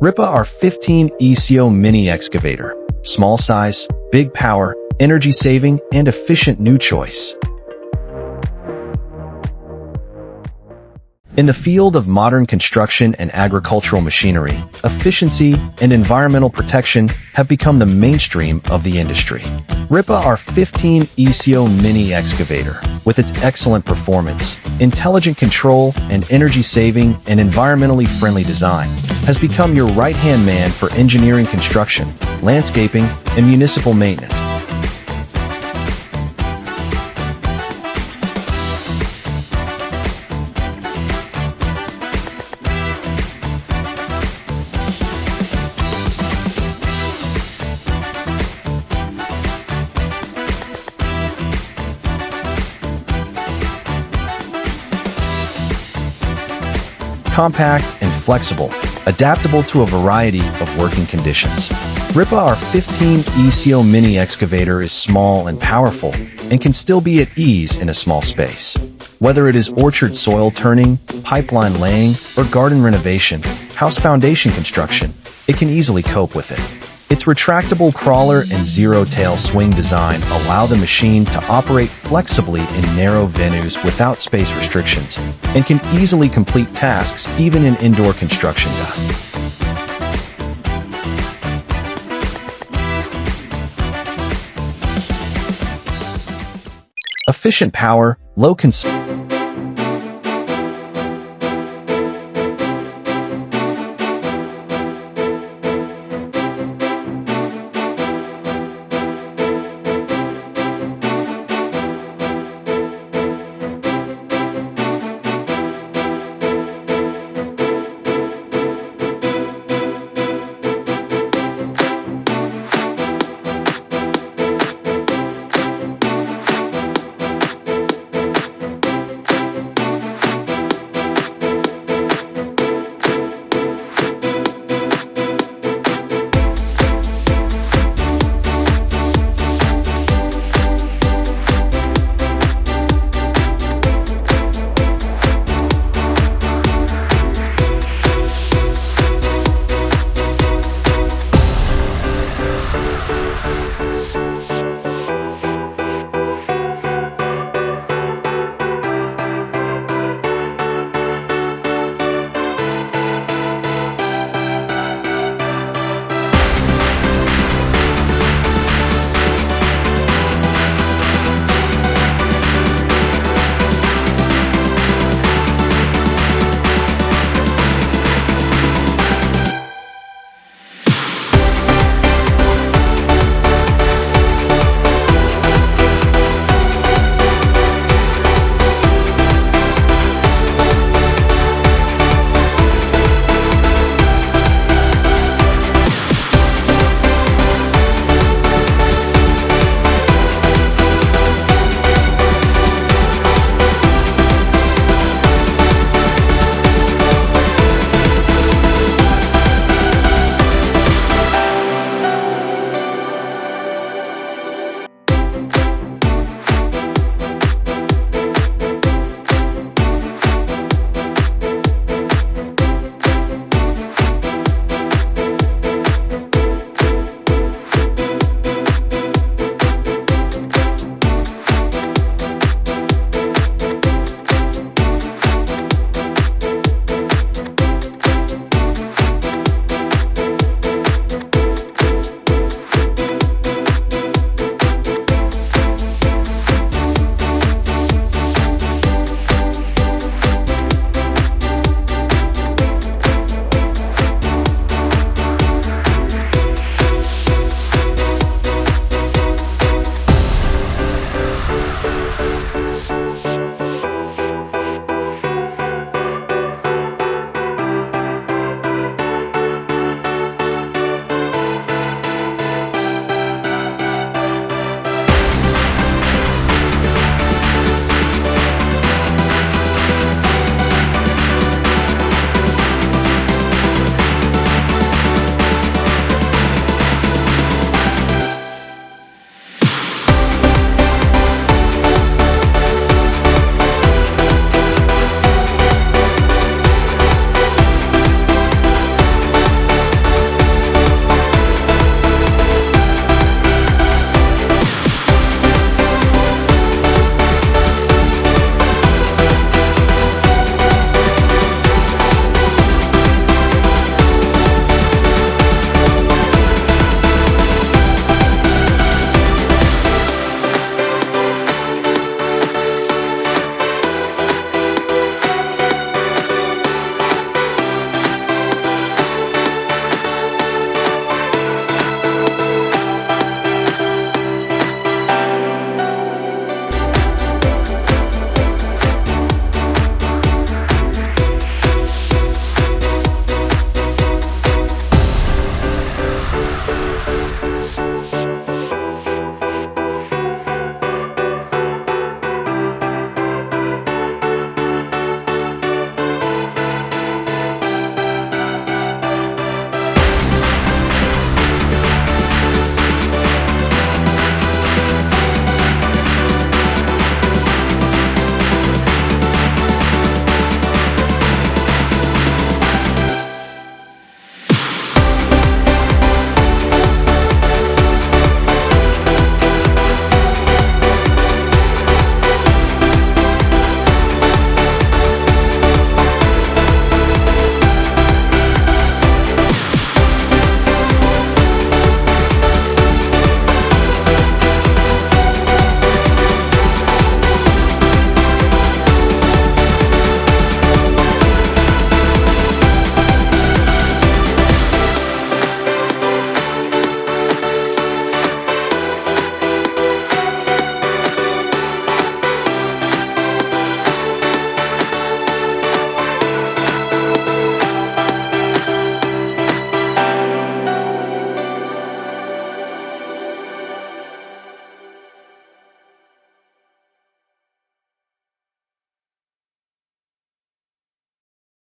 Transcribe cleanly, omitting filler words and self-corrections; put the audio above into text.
Rippa R15 ECO Mini Excavator. Small size, big power, energy saving, and efficient new choice. In the field of modern construction and agricultural machinery, efficiency and environmental protection have become the mainstream of the industry. Rippa R15 ECO Mini Excavator, with its excellent performance, intelligent control, and energy-saving and environmentally friendly design, has become your right-hand man for engineering construction, landscaping, and municipal maintenance. Compact and flexible, adaptable to a variety of working conditions. Rippa R15 ECO Mini Excavator is small and powerful and can still be at ease in a small space. Whether it is orchard soil turning, pipeline laying, or garden renovation, house foundation construction, it can easily cope with it. Its retractable crawler and zero-tail swing design allow the machine to operate flexibly in narrow venues without space restrictions and can easily complete tasks even in indoor construction. Efficient power, low consumption.